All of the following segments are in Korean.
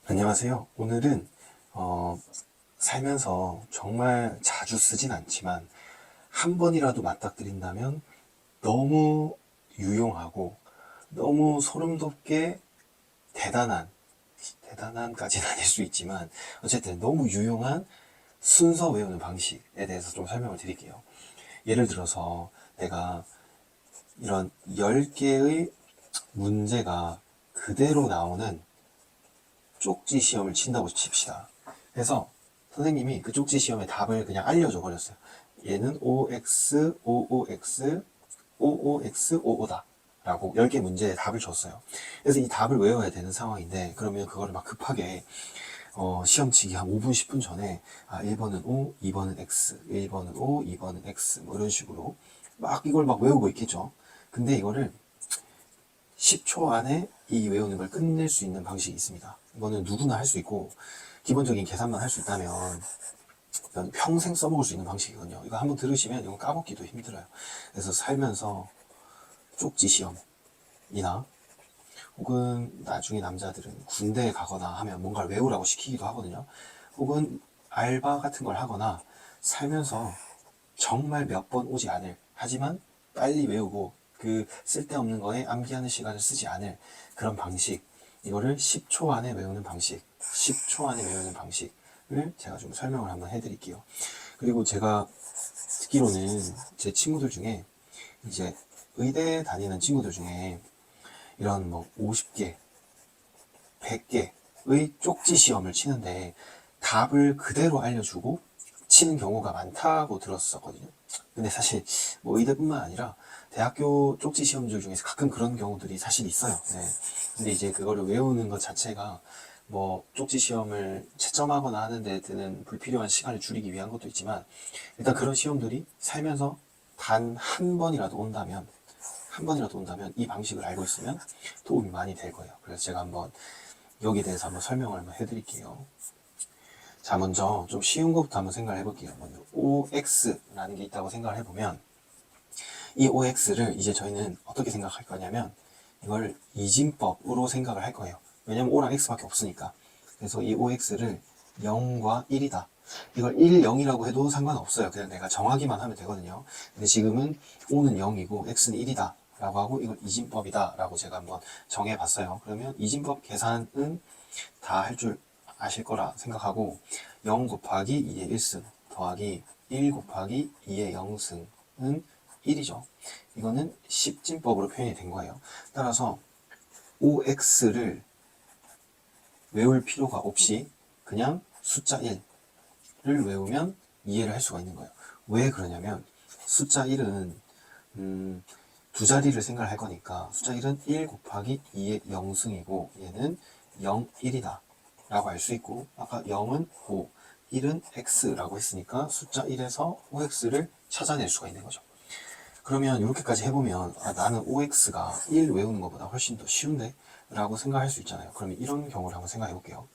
안녕하세요. 오늘은 살면서 정말 자주 쓰진 않지만 한 번이라도 맞닥뜨린다면 너무 유용하고 너무 소름 돋게 대단한까지는 아닐 수 있지만 어쨌든 너무 유용한 순서 외우는 방식에 대해서 좀 설명을 드릴게요. 예를 들어서 내가 이런 10개의 문제가 그대로 나오는 쪽지 시험을 친다고 칩시다. 그래서 선생님이 그 쪽지 시험의 답을 그냥 알려줘 버렸어요. 얘는 OX, OOX, OOX, OO다. 라고 10개 문제의 답을 줬어요. 그래서 이 답을 외워야 되는 상황인데, 그러면 그거를 막 급하게, 시험 치기 한 5분, 10분 전에, 1번은 O, 2번은 X, 1번은 O, 2번은 X, 뭐 이런 식으로 막 이걸 막 외우고 있겠죠. 근데 이거를 10초 안에 이 외우는 걸 끝낼 수 있는 방식이 있습니다. 이거는 누구나 할 수 있고 기본적인 계산만 할 수 있다면 평생 써먹을 수 있는 방식이거든요. 이거 한번 들으시면 이거 까먹기도 힘들어요. 그래서 살면서 쪽지 시험이나 혹은 나중에 남자들은 군대에 가거나 하면 뭔가를 외우라고 시키기도 하거든요. 혹은 알바 같은 걸 하거나 살면서 정말 몇 번 오지 않을, 하지만 빨리 외우고 그 쓸데없는 거에 암기하는 시간을 쓰지 않을 그런 방식, 이거를 10초 안에 외우는 방식, 10초 안에 외우는 방식을 제가 좀 설명을 한번 해드릴게요. 그리고 제가 듣기로는 제 친구들 중에 이제 의대 다니는 친구들 중에 이런 뭐 50개, 100개의 쪽지 시험을 치는데 답을 그대로 알려주고 치는 경우가 많다고 들었었거든요. 근데 사실 뭐 의대뿐만 아니라 대학교 쪽지 시험들 중에서 가끔 그런 경우들이 사실 있어요. 네. 근데 이제 그거를 외우는 것 자체가 뭐 쪽지 시험을 채점하거나 하는 데 드는 불필요한 시간을 줄이기 위한 것도 있지만, 일단 그런 시험들이 살면서 단 한 번이라도 온다면 이 방식을 알고 있으면 도움이 많이 될 거예요. 그래서 제가 한번 여기에 대해서 한번 설명을 한번 해드릴게요. 자, 먼저 좀 쉬운 것부터 한번 생각을 해볼게요. 먼저 OX라는 게 있다고 생각을 해보면, 이 OX를 이제 저희는 어떻게 생각할 거냐면 이걸 이진법으로 생각을 할 거예요. 왜냐면 O랑 X밖에 없으니까. 그래서 이 OX를 0과 1이다. 이걸 1, 0이라고 해도 상관없어요. 그냥 내가 정하기만 하면 되거든요. 근데 지금은 O는 0이고 X는 1이다 라고 하고 이걸 이진법이다 라고 제가 한번 정해봤어요. 그러면 이진법 계산은 다 할 줄 아실 거라 생각하고, 0 곱하기 2의 1승 더하기 1 곱하기 2의 0승은 1이죠. 이거는 십진법으로 표현이 된 거예요. 따라서 OX를 외울 필요가 없이 그냥 숫자 1을 외우면 이해를 할 수가 있는 거예요. 왜 그러냐면 숫자 1은 두 자리를 생각을 할 거니까 숫자 1은 1 곱하기 2의 0승이고 얘는 0, 1이다 라고 알 수 있고, 아까 0은 O, 1은 X라고 했으니까 숫자 1에서 OX를 찾아낼 수가 있는 거죠. 그러면 이렇게까지 해보면 나는 OX가 1 외우는 것보다 훨씬 더 쉬운데? 라고 생각할 수 있잖아요. 그러면 이런 경우를 한번 생각해 볼게요.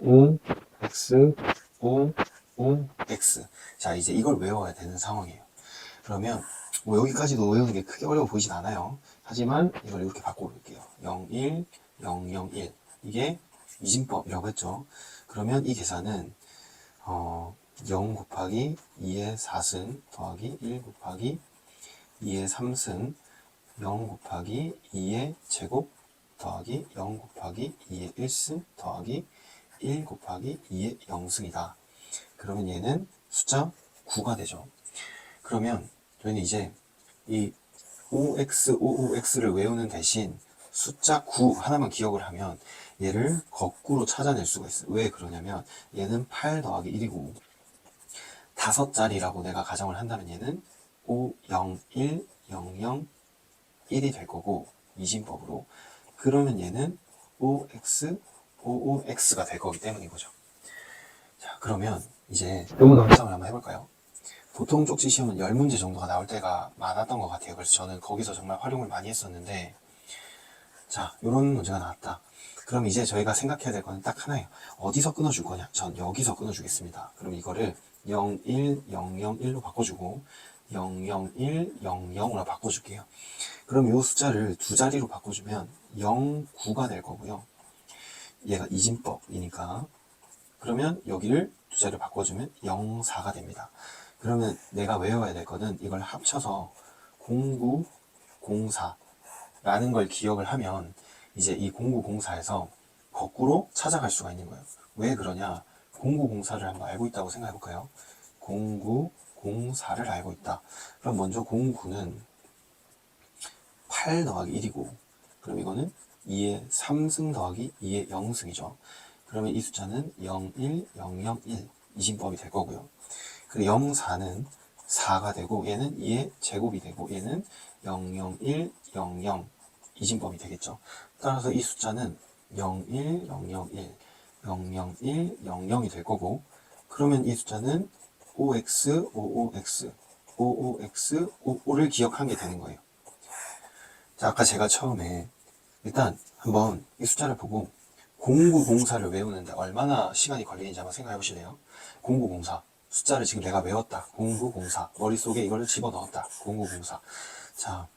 OX, OX. 자, 이제 이걸 외워야 되는 상황이에요. 그러면 뭐 여기까지도 외우는 게 크게 어려워 보이진 않아요. 하지만 이걸 이렇게 바꿔볼게요. 0, 1, 0, 0, 1. 이게 이진법이라고 했죠. 그러면 이 계산은 0 곱하기 2의 4승 더하기 1 곱하기 2의 3승, 0 곱하기 2의 제곱 더하기 0 곱하기 2의 1승 더하기 1 곱하기 2의 0승이다. 그러면 얘는 숫자 9가 되죠. 그러면 저희는 이제 이 OX, OOX를 외우는 대신 숫자 9 하나만 기억을 하면 얘를 거꾸로 찾아낼 수가 있어요. 왜 그러냐면 얘는 8 더하기 1이고 5자리라고 내가 가정을 한다면 얘는 5, 0, 1, 0, 0, 1이 될 거고 이진법으로, 그러면 얘는 OX, OOX가 될 거기 때문인 거죠. 자, 그러면 이제 요거 확장을 한번 해볼까요? 보통 쪽지 시험은 10문제 정도가 나올 때가 많았던 것 같아요. 그래서 저는 거기서 정말 활용을 많이 했었는데, 자, 요런 문제가 나왔다. 그럼 이제 저희가 생각해야 될 거는 딱 하나예요. 어디서 끊어줄 거냐? 전 여기서 끊어주겠습니다. 그럼 이거를 0, 1, 0, 0, 1로 바꿔주고 0, 0, 1, 0, 0으로 바꿔줄게요. 그럼 이 숫자를 두 자리로 바꿔주면 0, 9가 될 거고요. 얘가 이진법이니까 그러면 여기를 두 자리를 바꿔주면 0, 4가 됩니다. 그러면 내가 외워야 될 거는 이걸 합쳐서 0904라는 걸 기억을 하면 이제 이 0904에서 거꾸로 찾아갈 수가 있는 거예요. 왜 그러냐? 0904를 한번 알고 있다고 생각해 볼까요? 0904를 알고 있다. 그럼 먼저 09는 8 더하기 1이고, 그럼 이거는 2의 3승 더하기 2의 0승이죠. 그러면 이 숫자는 0, 1, 0, 0, 1 이진법이 될 거고요. 그리고 0, 4는 4가 되고 얘는 2의 제곱이 되고 얘는 0, 0, 1, 0, 0 이진법이 되겠죠. 따라서 이 숫자는 0, 1, 0, 0, 1, 0, 0, 1, 0, 0이 될 거고, 그러면 이 숫자는 5x, 55x, 55x, 55를 기억한 게 되는 거예요. 자, 아까 제가 처음에 일단 한번 이 숫자를 보고 0904를 외우는데 얼마나 시간이 걸리는지 한번 생각해 보실래요? 0904 숫자를 지금 내가 외웠다. 0904 머릿속에 이걸 집어넣었다. 0904. 자,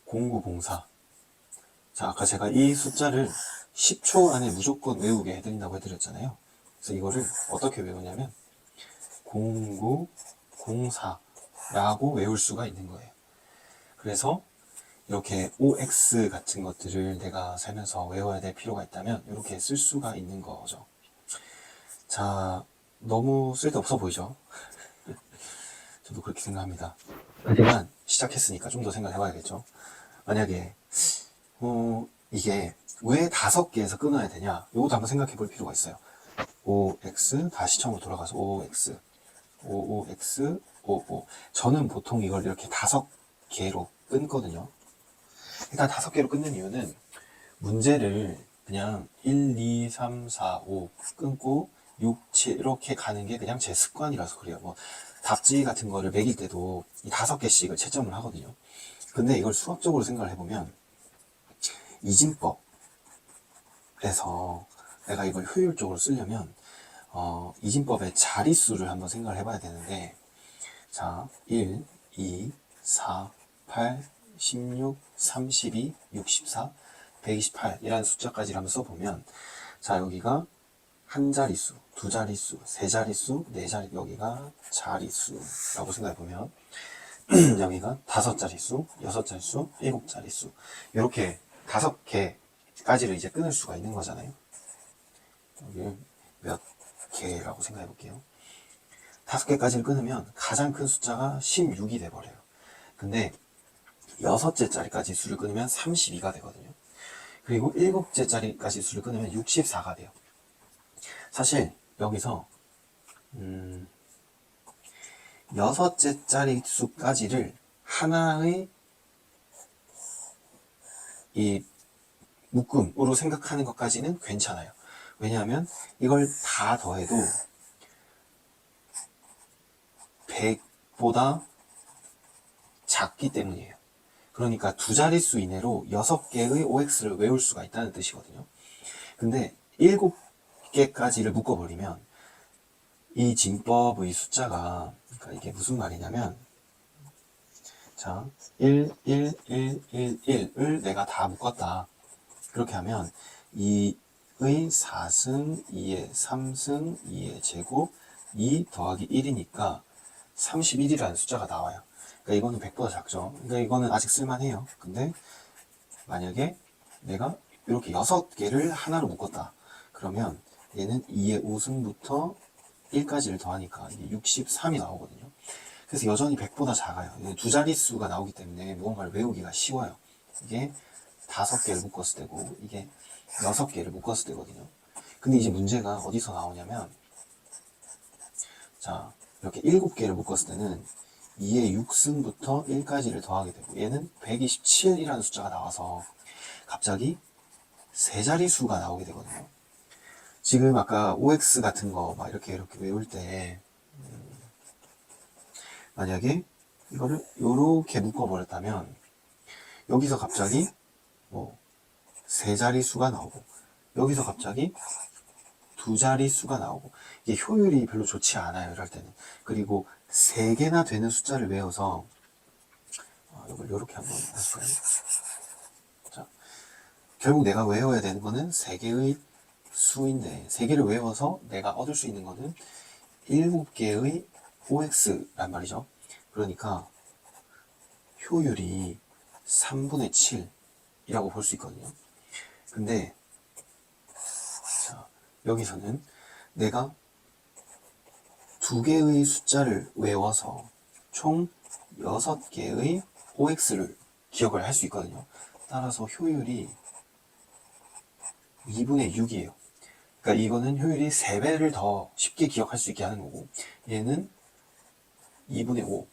0904. 자, 아까 제가 이 숫자를 10초 안에 무조건 외우게 해드린다고 해드렸잖아요. 그래서 이거를 어떻게 외우냐면 0904라고 외울 수가 있는 거예요. 그래서 이렇게 OX 같은 것들을 내가 살면서 외워야 될 필요가 있다면 이렇게 쓸 수가 있는 거죠. 자, 너무 쓸데없어 보이죠? 저도 그렇게 생각합니다. 하지만 시작했으니까 좀 더 생각해 봐야겠죠. 만약에 이게 왜 5개에서 끊어야 되냐, 이것도 한번 생각해 볼 필요가 있어요. OX 다시 처음으로 돌아가서 OX 55X 55. 저는 보통 이걸 이렇게 5개로 끊거든요. 일단 5개로 끊는 이유는 문제를 그냥 1, 2, 3, 4, 5 끊고 6, 7 이렇게 가는 게 그냥 제 습관이라서 그래요. 뭐 답지 같은 거를 매길 때도 이 5개씩을 채점을 하거든요. 근데 이걸 수학적으로 생각을 해보면 이진법에서 내가 이걸 효율적으로 쓰려면 이진법의 자릿수를 한번 생각을 해봐야 되는데, 자, 1, 2, 4, 8, 16, 32, 64, 128 이라는 숫자까지 한번 써보면, 자, 여기가 한 자릿수, 두 자릿수, 세 자릿수, 네 자릿수, 여기가 자릿수라고 생각해보면 여기가 5자릿수, 6자릿수, 7자릿수 이렇게 5개까지를 이제 끊을 수가 있는 거잖아요. 여기 몇 개라고 생각해 볼게요. 5개까지를 끊으면 가장 큰 숫자가 16이 돼버려요. 근데 6째 자리까지 수를 끊으면 32가 되거든요. 그리고 7째 자리까지 수를 끊으면 64가 돼요. 사실 여기서 6째 자리 수까지를 하나의 이 묶음으로 생각하는 것까지는 괜찮아요. 왜냐하면 이걸 다 더해도 100보다 작기 때문이에요. 그러니까 두 자릿수 이내로 6개의 OX를 외울 수가 있다는 뜻이거든요. 근데 7개까지를 묶어버리면 이 진법의 숫자가, 그러니까 이게 무슨 말이냐면, 자, 1, 1, 1, 1, 1을 내가 다 묶었다. 그렇게 하면 2의 4승, 2의 3승, 2의 제곱, 2 더하기 1이니까 31이라는 숫자가 나와요. 그러니까 이거는 100보다 작죠. 그러니까 이거는 아직 쓸만해요. 근데 만약에 내가 이렇게 6개를 하나로 묶었다. 그러면 얘는 2의 5승부터 1까지를 더하니까 63이 나오거든요. 그래서 여전히 100보다 작아요. 두 자릿수가 나오기 때문에 무언가를 외우기가 쉬워요. 이게 5개를 묶었을 때고 이게 6개를 묶었을 때거든요. 근데 이제 문제가 어디서 나오냐면, 자, 이렇게 7개를 묶었을 때는 2의 6승부터 1까지를 더하게 되고 얘는 127이라는 숫자가 나와서 갑자기 세 자릿수가 나오게 되거든요. 지금 아까 OX 같은 거 막 이렇게 외울 때 만약에 이거를 요렇게 묶어버렸다면 여기서 갑자기 뭐 세 자릿수가 나오고 여기서 갑자기 두 자릿수가 나오고 이게 효율이 별로 좋지 않아요, 이럴 때는. 그리고 3개나 되는 숫자를 외워서 이걸 이렇게 한번 할까요? 자, 결국 내가 외워야 되는 거는 3개의 수인데 3개를 외워서 내가 얻을 수 있는 거는 7개의 OX란 말이죠. 그러니까 효율이 3분의 7이라고 볼 수 있거든요. 근데 자, 여기서는 내가 2개의 숫자를 외워서 총 6개의 OX를 기억을 할 수 있거든요. 따라서 효율이 2분의 6이에요. 그러니까 이거는 효율이 3배를 더 쉽게 기억할 수 있게 하는 거고, 얘는 2분의 5,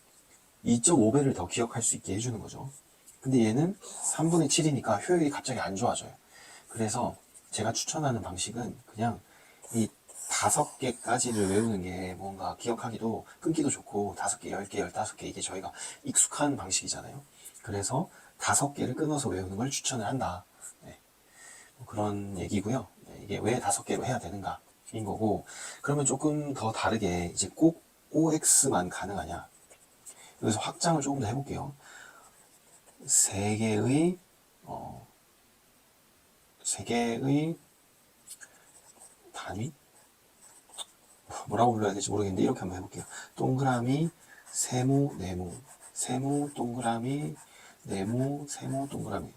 2.5배를 더 기억할 수 있게 해주는 거죠. 근데 얘는 3분의 7이니까 효율이 갑자기 안 좋아져요. 그래서 제가 추천하는 방식은 그냥 이 5개까지를 외우는 게 뭔가 기억하기도 끊기도 좋고 5개, 10개, 15개 이게 저희가 익숙한 방식이잖아요. 그래서 5개를 끊어서 외우는 걸 추천을 한다. 네. 그런 얘기고요. 네. 이게 왜 5개로 해야 되는가 인 거고, 그러면 조금 더 다르게 이제 꼭 OX만 가능하냐, 여기서 확장을 조금 더 해볼게요. 3개의 3개의 단위? 뭐라고 불러야 될지 모르겠는데 이렇게 한번 해볼게요. 동그라미, 세모, 네모, 세모, 동그라미, 네모, 세모, 동그라미.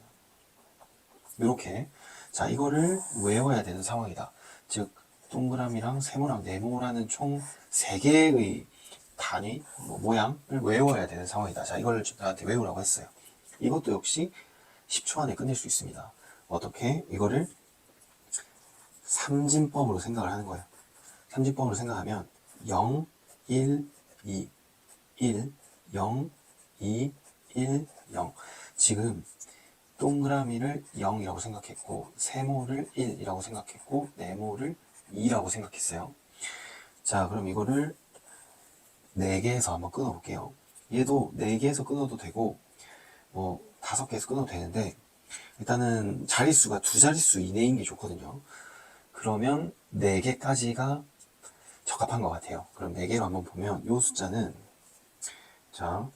이렇게. 자, 이거를 외워야 되는 상황이다. 즉 동그라미랑 세모랑 네모라는 총 3개의 단위, 모양을 외워야 되는 상황이다. 자, 이걸 나한테 외우라고 했어요. 이것도 역시 10초 안에 끝낼 수 있습니다. 어떻게? 이거를 삼진법으로 생각을 하는 거예요. 삼진법으로 생각하면 0, 1, 2, 1, 0, 2, 1, 0. 지금 동그라미를 0이라고 생각했고, 세모를 1이라고 생각했고, 네모를 2라고 생각했어요. 자, 그럼 이거를 4개에서 한번 끊어볼게요. 얘도 4개에서 끊어도 되고, 5개에서 끊어도 되는데, 일단은 자릿수가 2자릿수 이내인 게 좋거든요. 그러면 4개까지가 적합한 것 같아요. 그럼 4개로 한번 보면 이 숫자는, 자,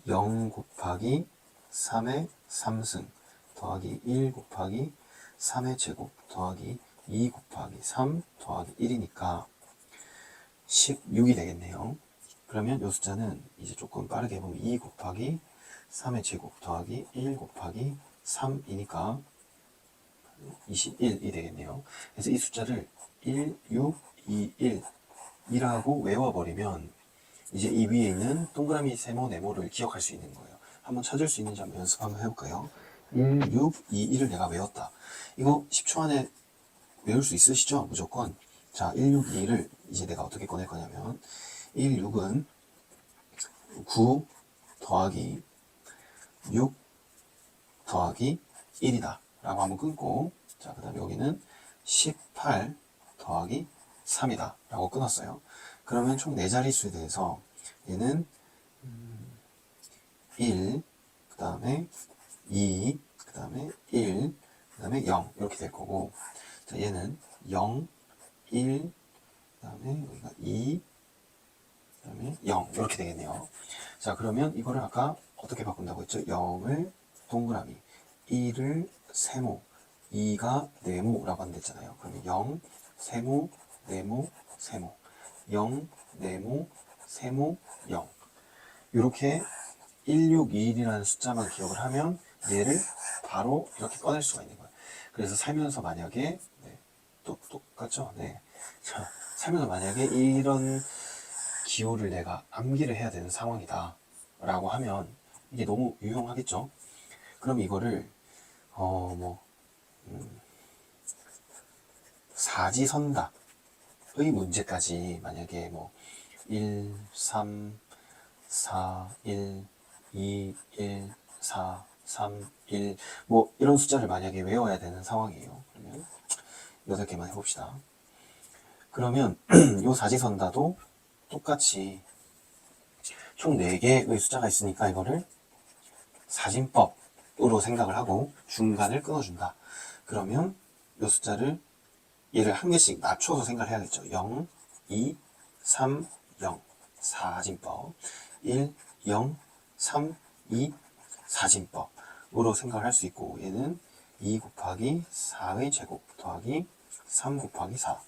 0 곱하기 3의 3승 더하기 1 곱하기 3의 제곱 더하기 2 곱하기 3 더하기 1이니까 16이 되겠네요. 그러면 이 숫자는 이제 조금 빠르게 해보면 2 곱하기 3의 제곱 더하기 1 곱하기 3이니까 21이 되겠네요. 그래서 이 숫자를 1, 6, 2, 1이라고 외워버리면 이제 이 위에 있는 동그라미, 세모, 네모를 기억할 수 있는 거예요. 한번 찾을 수 있는지 한번 연습 한번 해볼까요? 1, 6, 2, 1을 내가 외웠다. 이거 10초 안에 외울 수 있으시죠? 무조건. 자, 1, 6, 2, 1을 이제 내가 어떻게 꺼낼 거냐면 1, 6은 9 더하기 6 더하기 1이다 라고 한번 끊고, 자, 그 다음에 여기는 18 더하기 3이다 라고 끊었어요. 그러면 총 4자릿수에 대해서 얘는 1, 그 다음에 2, 그 다음에 1, 그 다음에 0 이렇게 될 거고, 자, 얘는 0, 1, 그 다음에 여기가 2, 그 다음에 0 이렇게 되겠네요. 자, 그러면 이거를 아까 어떻게 바꾼다고 했죠? 0을 동그라미, 1을 세모, 2가 네모라고 한댔잖아요. 그러면 0, 세모, 네모, 세모, 0, 네모, 세모, 0. 이렇게 1, 6, 2, 1이라는 숫자만 기억을 하면 얘를 바로 이렇게 꺼낼 수가 있는 거예요. 그래서 살면서 만약에, 네, 똑같죠? 네. 자, 살면서 만약에 이런 기호를 내가 암기를 해야 되는 상황이다 라고 하면 이게 너무 유용하겠죠? 그럼 이거를 사지선다의 문제까지 만약에 1, 3, 4, 1, 2, 1, 4, 3, 1 이런 숫자를 만약에 외워야 되는 상황이에요. 그러면 8개만 해봅시다. 그러면 요 사지선다도 똑같이 총 4개의 숫자가 있으니까 이거를 사진법으로 생각을 하고 중간을 끊어준다. 그러면 이 숫자를 얘를 한 개씩 낮춰서 생각을 해야겠죠. 0, 2, 3, 0 사진법, 1, 0, 3, 2 사진법으로 생각을 할 수 있고, 얘는 2 곱하기 4의 제곱 더하기 3 곱하기 4.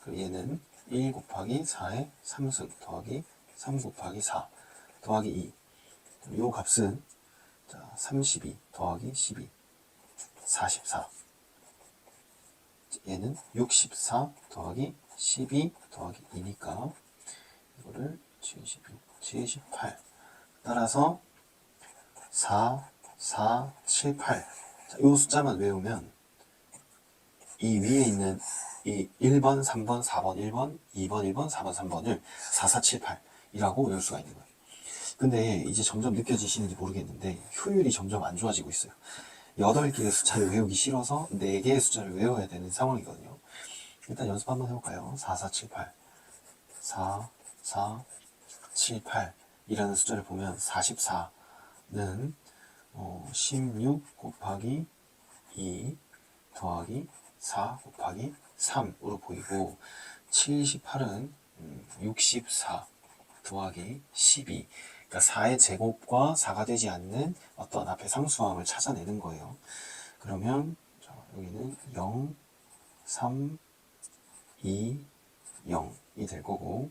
그리고 얘는 1 곱하기 4의 3승 더하기 3 곱하기 4 더하기 2. 요 값은 자, 32 더하기 12. 44. 얘는 64 더하기 12 더하기 2니까 이거를 76, 78. 따라서 4, 4, 7, 8. 자, 요 숫자만 외우면 이 위에 있는 이 1번, 3번, 4번, 1번, 2번, 1번, 4번, 3번을 4, 4, 7, 8이라고 외울 수가 있는 거예요. 근데 이제 점점 느껴지시는지 모르겠는데 효율이 점점 안 좋아지고 있어요. 8개의 숫자를 외우기 싫어서 4개의 숫자를 외워야 되는 상황이거든요. 일단 연습 한번 해볼까요? 4, 4, 7, 8. 4, 4, 7, 8 이라는 숫자를 보면 44는 16 곱하기 2 더하기 4 곱하기 3으로 보이고 78은 64 더하기 12. 그러니까 4의 제곱과 4가 되지 않는 어떤 앞에 상수함을 찾아내는 거예요. 그러면 자, 여기는 0, 3, 2, 0이 될 거고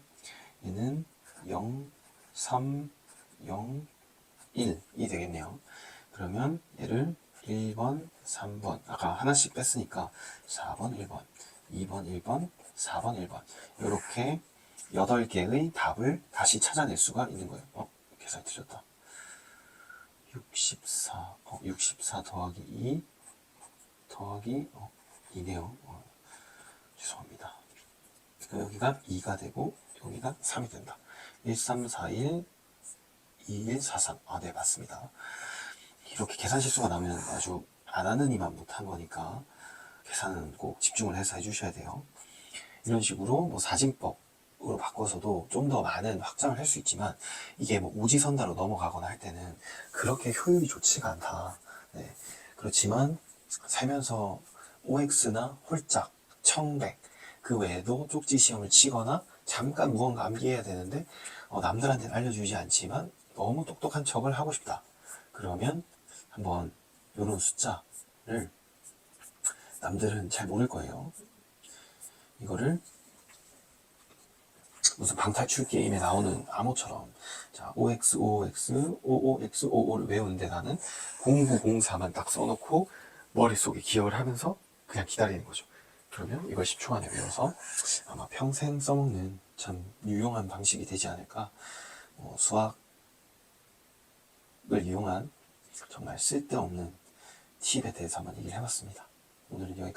얘는 0, 3, 0, 1이 되겠네요. 그러면 얘를 1번, 3번 아까 하나씩 뺐으니까 4번, 1번, 2번, 1번, 4번, 1번 이렇게 8개의 답을 다시 찾아낼 수가 있는 거예요. 계산이 틀렸다. 64 더하기 2 더하기 2네요. 죄송합니다. 그러니까 여기가 2가 되고 여기가 3이 된다. 1341 2143. 네, 맞습니다. 이렇게 계산 실수가 나면 아주 안 하는 이만 못한 거니까 계산은 꼭 집중을 해서 해주셔야 돼요. 이런 식으로 뭐 사진법으로 바꿔서도 좀 더 많은 확장을 할 수 있지만 이게 뭐 오지선다로 넘어가거나 할 때는 그렇게 효율이 좋지가 않다. 네. 그렇지만 살면서 OX나 홀짝, 청백 그 외에도 쪽지 시험을 치거나 잠깐 무언가 암기해야 되는데 남들한테는 알려주지 않지만 너무 똑똑한 척을 하고 싶다. 그러면 한번 이런 숫자를 남들은 잘 모를 거예요. 이거를 무슨 방탈출 게임에 나오는 암호처럼 자, OX, OX, OOX, OO를 외우는데 나는 0904만 딱 써놓고 머릿속에 기억을 하면서 그냥 기다리는 거죠. 그러면 이걸 10초 안에 외워서 아마 평생 써먹는 참 유용한 방식이 되지 않을까. 수학을 이용한 정말 쓸데없는 팁에 대해서 한번 얘기를 해봤습니다. 오늘은 여기까지.